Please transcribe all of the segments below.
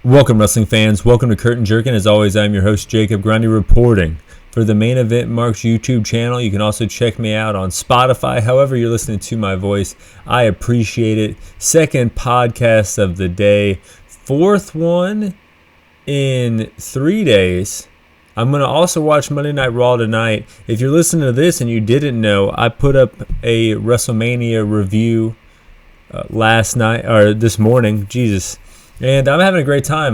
Welcome, wrestling fans. Welcome to Curtain Jerkin. As always, I'm your host, Jacob Grondy, reporting for the Main Event Marks YouTube channel. You can also check me out on Spotify. However you're listening to my voice, I appreciate it. Second podcast of the day. Fourth one in 3 days. I'm going to also watch Monday Night Raw tonight. If you're listening to this and you didn't know, I put up a WrestleMania review last night, or this morning. Jesus. And I'm having a great time.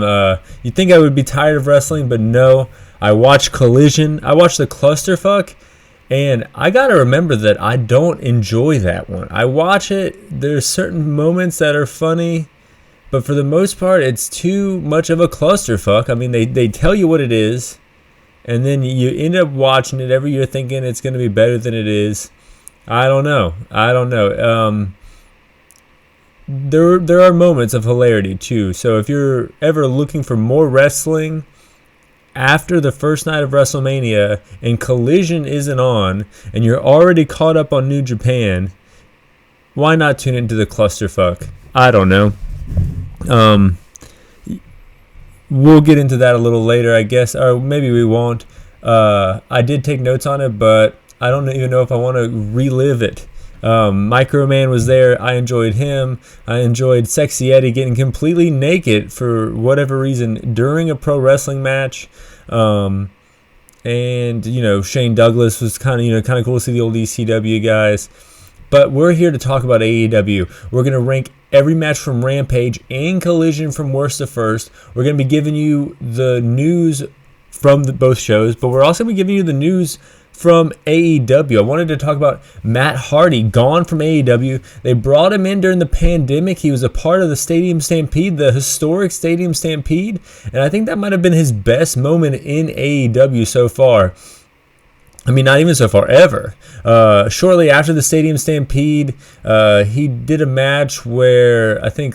You'd think I would be tired of wrestling, but no. I watched Collision. I watched the clusterfuck. And I got to remember that I don't enjoy that one. I watch it. There's certain moments that are funny. But for the most part, it's too much of a clusterfuck. I mean, they tell you what it is. And then you end up watching it every year thinking it's going to be better than it is. I don't know. There are moments of hilarity too. So if you're ever looking for more wrestling after the first night of WrestleMania and Collision isn't on and you're already caught up on New Japan, why not tune into the clusterfuck? I don't know. We'll get into that a little later, I guess, or maybe we won't. I did take notes on it, but I don't even know if I want to relive it. Microman was there. I enjoyed him. I enjoyed Sexy Eddie getting completely naked for whatever reason during a pro wrestling match. And Shane Douglas was kind of cool to see the old ECW guys. But we're here to talk about AEW. We're gonna rank every match from Rampage and Collision from worst to first. We're gonna be giving you the news from both shows, but we're also gonna be giving you the news from AEW. I wanted to talk about Matt Hardy, gone from AEW. They brought him in during the pandemic. He was a part of the Stadium Stampede, the historic Stadium Stampede, and I think that might have been his best moment in AEW so far. I mean, not even so far, ever. Shortly after the Stadium Stampede, he did a match where I think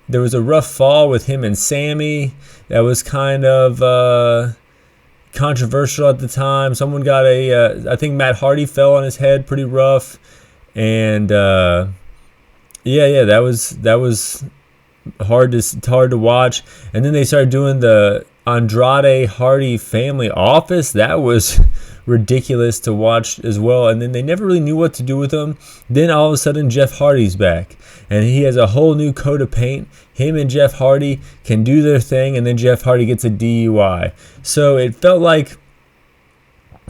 there was a rough fall with him and Sammy. That was kind of controversial at the time. Someone got I think Matt Hardy fell on his head pretty rough, and that was hard to watch. And then they started doing the Andrade Hardy family office. That was ridiculous to watch as well. And then they never really knew what to do with him. Then all of a sudden Jeff Hardy's back, and he has a whole new coat of paint. Him and Jeff Hardy can do their thing, and then Jeff Hardy gets a DUI. So it felt like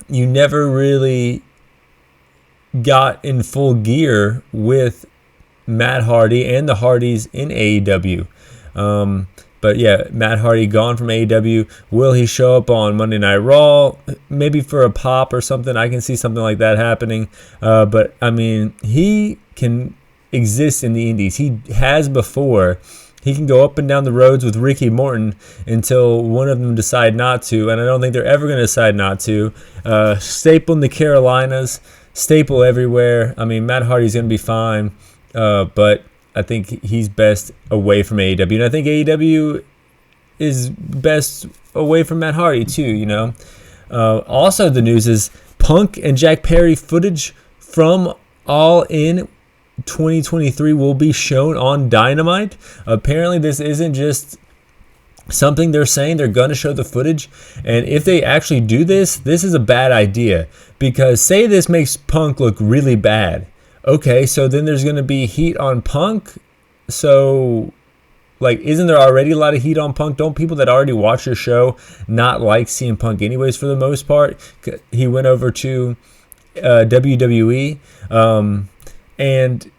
you never really got in full gear with Matt Hardy and the Hardys in AEW. But yeah, Matt Hardy gone from AEW. Will he show up on Monday Night Raw? Maybe for a pop or something. I can see something like that happening. But I mean, he can exist in the indies. He has before. He can go up and down the roads with Ricky Morton until one of them decide not to, and I don't think they're ever going to decide not to. Staple in the Carolinas, staple everywhere. I mean, Matt Hardy's going to be fine, but I think he's best away from AEW, and I think AEW is best away from Matt Hardy too. Also, the news is Punk and Jack Perry footage from All In 2023 will be shown on Dynamite. Apparently this isn't just something they're saying. They're going to show the footage, and if they actually do this is a bad idea, because say this makes Punk look really bad. Okay, so then there's going to be heat on Punk. So isn't there already a lot of heat on Punk? Don't people that already watch your show not like CM Punk anyways for the most part? He went over to WWE, and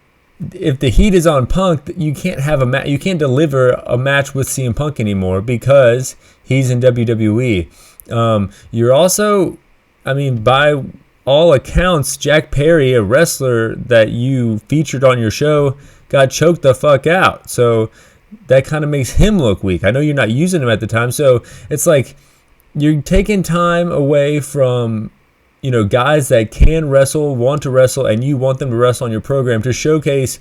if the heat is on Punk, you can't have you can't deliver a match with CM Punk anymore because he's in WWE. You're also, by all accounts, Jack Perry, a wrestler that you featured on your show, got choked the fuck out. So that kind of makes him look weak. I know you're not using him at the time, so it's like you're taking time away from guys that can wrestle, want to wrestle, and you want them to wrestle on your program to showcase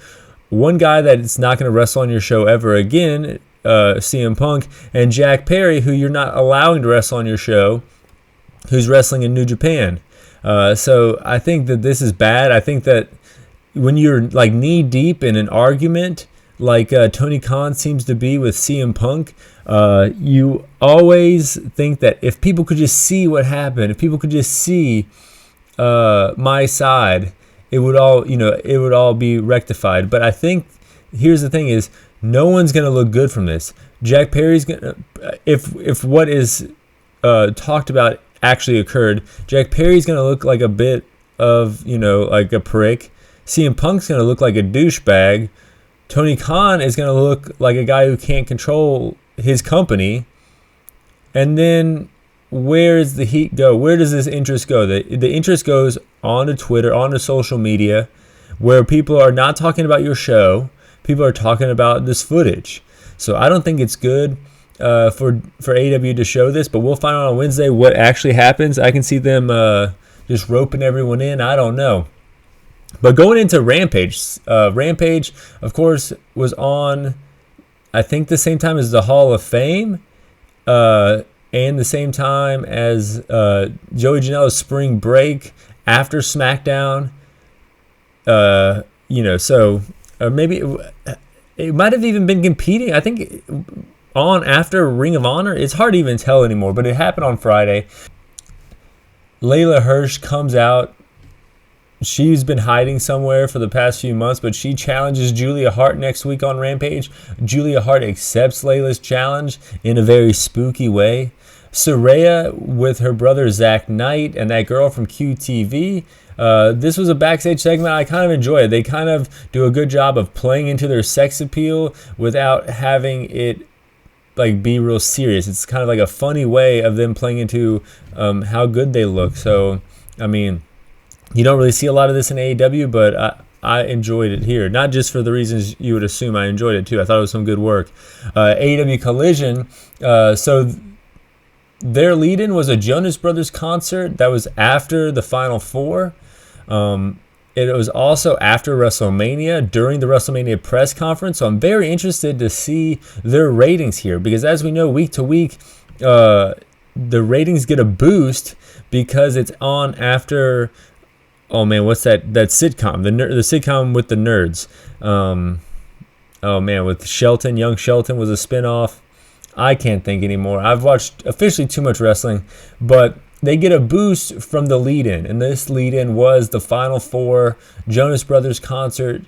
one guy that's not going to wrestle on your show ever again, CM Punk, and Jack Perry, who you're not allowing to wrestle on your show, who's wrestling in New Japan. So I think that this is bad. I think that when you're knee deep in an argument like Tony Khan seems to be with CM Punk. You always think that if people could just see what happened, if people could just see my side, it would all be rectified. But I think here's the thing: is no one's gonna look good from this. Jack Perry's gonna, if what is talked about actually occurred, Jack Perry's gonna look like a bit of like a prick. CM Punk's gonna look like a douchebag. Tony Khan is gonna look like a guy who can't control his company. And then where does the heat go? Where does this interest go? The interest goes onto Twitter, onto social media, where people are not talking about your show. People are talking about this footage. So I don't think it's good for AEW to show this, but we'll find out on Wednesday what actually happens. I can see them just roping everyone in. I don't know. But going into Rampage, Rampage, of course, was on, I think, the same time as the Hall of Fame, and the same time as Joey Janela's spring break after SmackDown. So maybe it might have even been competing. I think on after Ring of Honor. It's hard to even tell anymore, but it happened on Friday. Layla Hirsch comes out. She's been hiding somewhere for the past few months, but she challenges Julia Hart next week on Rampage. Julia Hart accepts Layla's challenge in a very spooky way. Saraya with her brother Zach Knight and that girl from QTV. This was a backstage segment I kind of enjoyed. They kind of do a good job of playing into their sex appeal without having it like be real serious. It's kind of like a funny way of them playing into how good they look. So, I mean, you don't really see a lot of this in AEW, but I enjoyed it here. Not just for the reasons you would assume. I enjoyed it too. I thought it was some good work. AEW Collision. So their lead-in was a Jonas Brothers concert that was after the Final Four. It was also after WrestleMania, during the WrestleMania press conference. So I'm very interested to see their ratings here, because as we know, week to week, the ratings get a boost because it's on after. Oh man, what's that sitcom? The sitcom with the nerds. Oh man, with Shelton, Young Shelton was a spinoff. I can't think anymore. I've watched officially too much wrestling, but they get a boost from the lead-in, and this lead-in was the Final Four Jonas Brothers concert,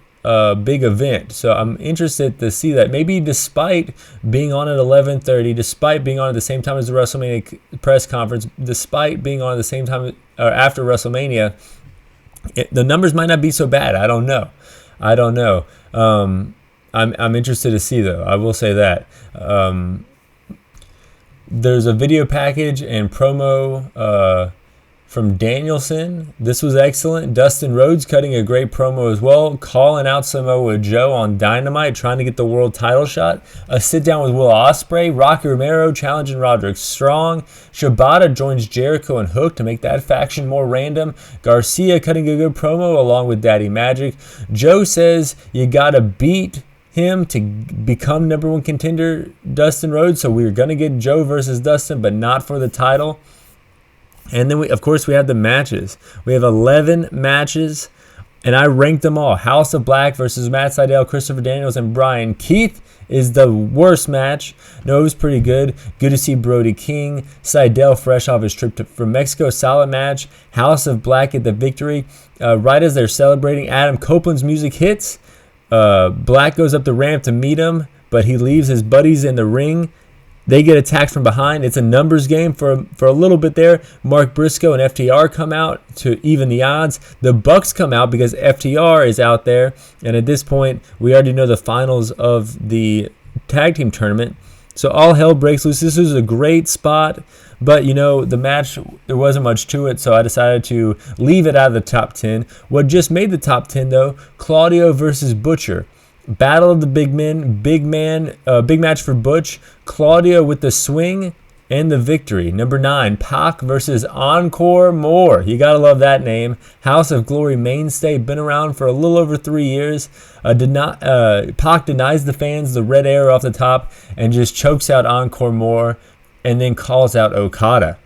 big event. So I'm interested to see that. Maybe despite being on at 11:30, despite being on at the same time as the WrestleMania press conference, despite being on at the same time or after WrestleMania, the numbers might not be so bad. I don't know. I'm interested to see, though. I will say that. There's a video package and promo from Danielson. This was excellent. Dustin Rhodes cutting a great promo as well, calling out Samoa Joe on Dynamite, trying to get the world title shot. A sit down with Will Ospreay. Rocky Romero challenging Roderick Strong. Shibata joins Jericho and Hook to make that faction more random. Garcia cutting a good promo along with Daddy Magic. Joe says you gotta beat him to become number one contender, Dustin Rhodes. So we're going to get Joe versus Dustin, but not for the title. And then, we have the matches. We have 11 matches, and I ranked them all. House of Black versus Matt Sydal, Christopher Daniels, and Brian Keith is the worst match. No, it was pretty good. Good to see Brody King. Sydal fresh off his trip from Mexico. Solid match. House of Black get the victory. Right as they're celebrating, Adam Copeland's music hits. Black goes up the ramp to meet him, but he leaves his buddies in the ring. They get attacked from behind. It's a numbers game for a little bit there. Mark Briscoe and FTR come out to even the odds. The Bucks come out because FTR is out there. And at this point, we already know the finals of the tag team tournament. So all hell breaks loose. This was a great spot. But, the match, there wasn't much to it, so I decided to leave it out of the top 10. What just made the top 10, though, Claudio versus Butcher. Battle of the big men, big match for Butch. Claudio with the swing and the victory. Number 9, Pac versus Encore More. You got to love that name. House of Glory mainstay, been around for a little over 3 years. Pac denies the fans the red arrow off the top and just chokes out Encore More, and then calls out Okada.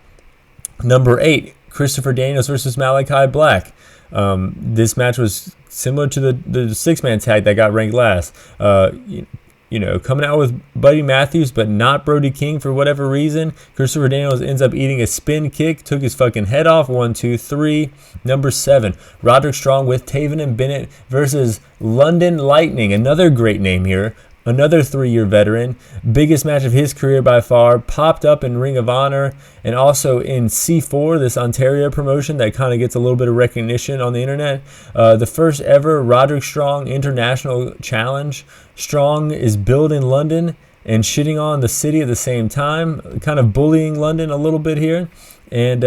Number 8, Christopher Daniels versus Malachi Black. This match was similar to the six-man tag that got ranked last. Coming out with Buddy Matthews, but not Brody King for whatever reason. Christopher Daniels ends up eating a spin kick, took his fucking head off. 1, 2, 3. Number 7, Roderick Strong with Taven and Bennett versus London Lightning. Another great name here. Another 3-year veteran. Biggest match of his career by far. Popped up in Ring of Honor and also in C4, this Ontario promotion that kind of gets a little bit of recognition on the internet. The first ever Roderick Strong International Challenge. Strong is billed in London and shitting on the city at the same time, kind of bullying London a little bit here, and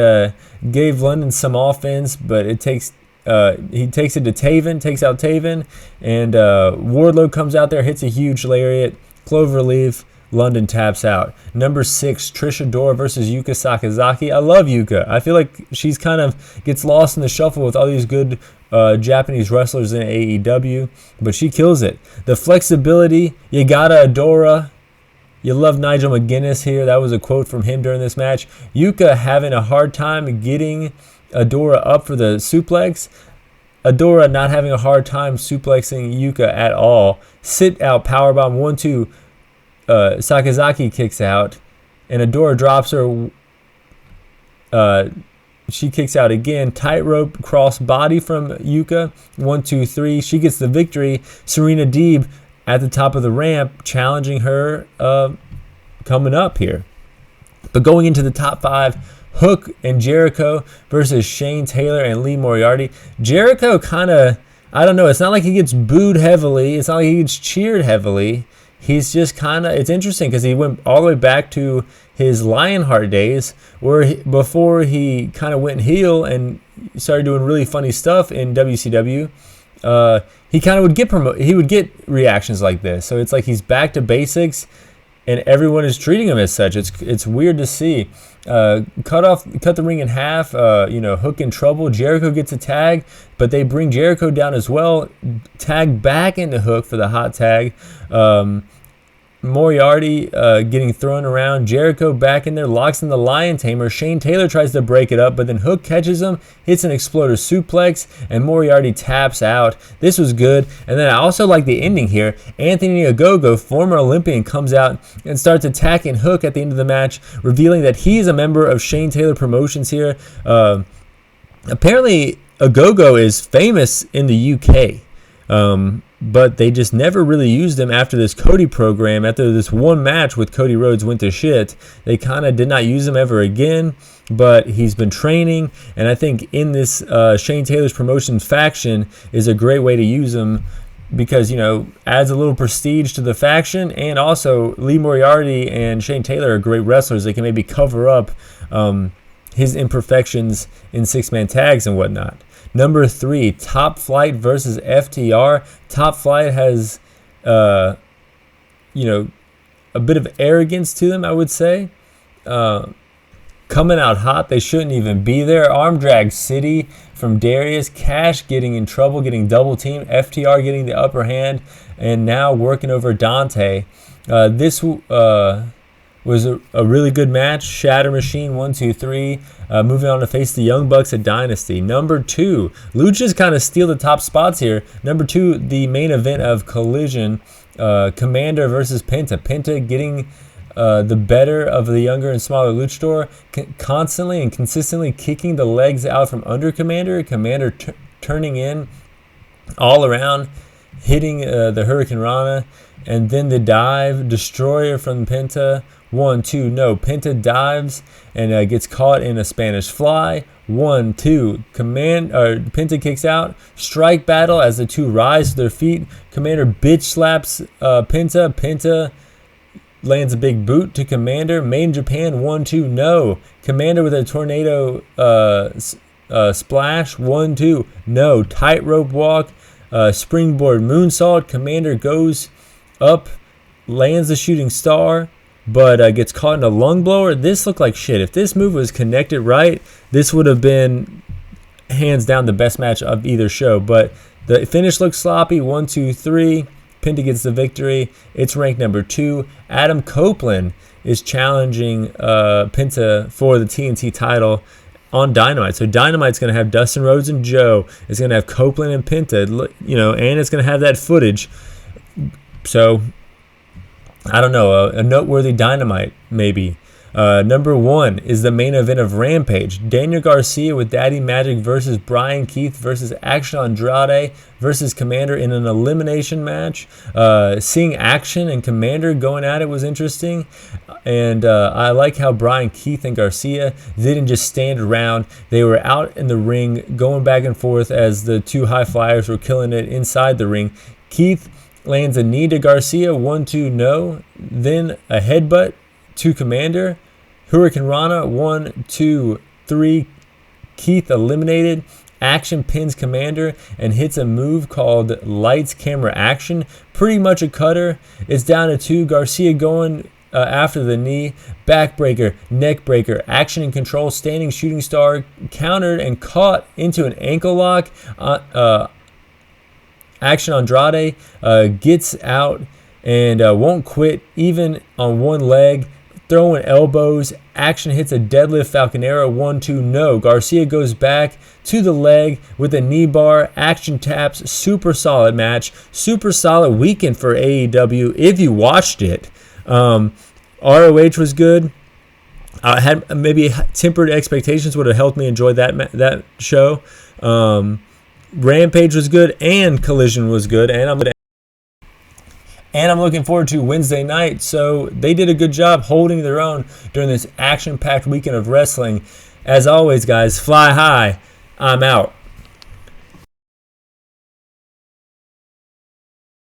gave London some offense, but he takes it to Taven, takes out Taven, and Wardlow comes out there, hits a huge lariat, cloverleaf, London taps out. Number 6, Trish Adora versus Yuka Sakazaki. I love Yuka. I feel like she's kind of gets lost in the shuffle with all these good Japanese wrestlers in AEW, but she kills it. The flexibility, you gotta Adora. You love Nigel McGuinness here. That was a quote from him during this match. Yuka having a hard time getting Adora up for the suplex. Adora not having a hard time suplexing Yuka at all. Sit out powerbomb 1, 2. Sakazaki kicks out, and Adora drops her. She kicks out again. Tightrope cross body from Yuka. 1, 2, 3. She gets the victory. Serena Deeb at the top of the ramp, challenging her coming up here. But going into the top 5. Hook and Jericho versus Shane Taylor and Lee Moriarty. Jericho kind of, I don't know, it's not like he gets booed heavily. It's not like he gets cheered heavily. He's just kind of, it's interesting because he went all the way back to his Lionheart days where before he kind of went heel and started doing really funny stuff in WCW. He kind of would get he would get reactions like this. So it's like he's back to basics and everyone is treating him as such. It's weird to see. Cut the ring in half. Hook in trouble. Jericho gets a tag, but they bring Jericho down as well. Tag back into Hook for the hot tag. Moriarty getting thrown around. Jericho back in there, locks in the Lion Tamer. Shane Taylor tries to break it up, but then Hook catches him, hits an exploder suplex, and Moriarty taps out. This was good. And then I also like the ending here. Anthony Ogogo, former Olympian, comes out and starts attacking Hook at the end of the match, revealing that he's a member of Shane Taylor Promotions here. Apparently, Ogogo is famous in the UK. But they just never really used him after this Cody program. After this one match with Cody Rhodes went to shit, they kind of did not use him ever again. But he's been training, and I think in this Shane Taylor's Promotions faction is a great way to use him because, adds a little prestige to the faction, and also Lee Moriarty and Shane Taylor are great wrestlers. They can maybe cover up his imperfections in six-man tags and whatnot. Number 3, Top Flight versus FTR. Top Flight has, a bit of arrogance to them, I would say. Coming out hot, they shouldn't even be there. Arm drag city from Darius. Cash getting in trouble, getting double teamed. FTR getting the upper hand, and now working over Dante. This was a really good match. Shatter Machine, 1, 2, 3. Moving on to face the Young Bucks at Dynasty. Number 2, Luchas kind of steal the top spots here. Number 2, the main event of Collision. Commander versus Penta. Penta getting the better of the younger and smaller Luchador, constantly and consistently kicking the legs out from under Commander. Commander turning in all around, hitting the Hurricane Rana, and then the dive. Destroyer from Penta. 1, 2, no. Penta dives and gets caught in a Spanish fly. 1, 2. Penta kicks out. Strike battle as the two rise to their feet. Commander bitch slaps Penta. Penta lands a big boot to Commander. Made in Japan. 1, 2, no. Commander with a tornado splash. 1, 2, no. Tightrope walk. Springboard moonsault. Commander goes up, lands the shooting star, but gets caught in a lung blower. This looked like shit. If this move was connected right, this would have been hands down the best match of either show. But the finish looks sloppy. 1, 2, 3. Penta gets the victory. It's ranked number 2. Adam Copeland is challenging Penta for the TNT title. on Dynamite. So Dynamite's going to have Dustin Rhodes and Joe. It's going to have Copeland and Penta, and it's going to have that footage. So, I don't know, a noteworthy Dynamite, maybe. Number 1 is the main event of Rampage. Daniel Garcia with Daddy Magic versus Brian Keith versus Action Andrade versus Commander in an elimination match. Seeing Action and Commander going at it was interesting. And I like how Brian Keith and Garcia didn't just stand around. They were out in the ring going back and forth as the two high flyers were killing it inside the ring. Keith lands a knee to Garcia, 1-2 no. Then a headbutt to Commander. Hurricane Rana, 1, 2, 3. Keith eliminated. Action pins Commander and hits a move called Lights, Camera, Action. Pretty much a cutter. It's down to 2. Garcia going after the knee. Backbreaker, neckbreaker. Action and Control, standing shooting star. Countered and caught into an ankle lock. Action Andrade gets out and won't quit even on one leg. Throwing elbows. Action hits a deadlift Falconero, 1-2 no. Garcia goes back to the leg with a knee bar. Action taps. Super solid match. Super solid weekend for AEW if you watched it. ROH was good. I had maybe tempered expectations would have helped me enjoy that show. Rampage was good and Collision was good, and I'm looking forward to Wednesday night. So they did a good job holding their own during this action-packed weekend of wrestling. As always, guys, fly high. I'm out.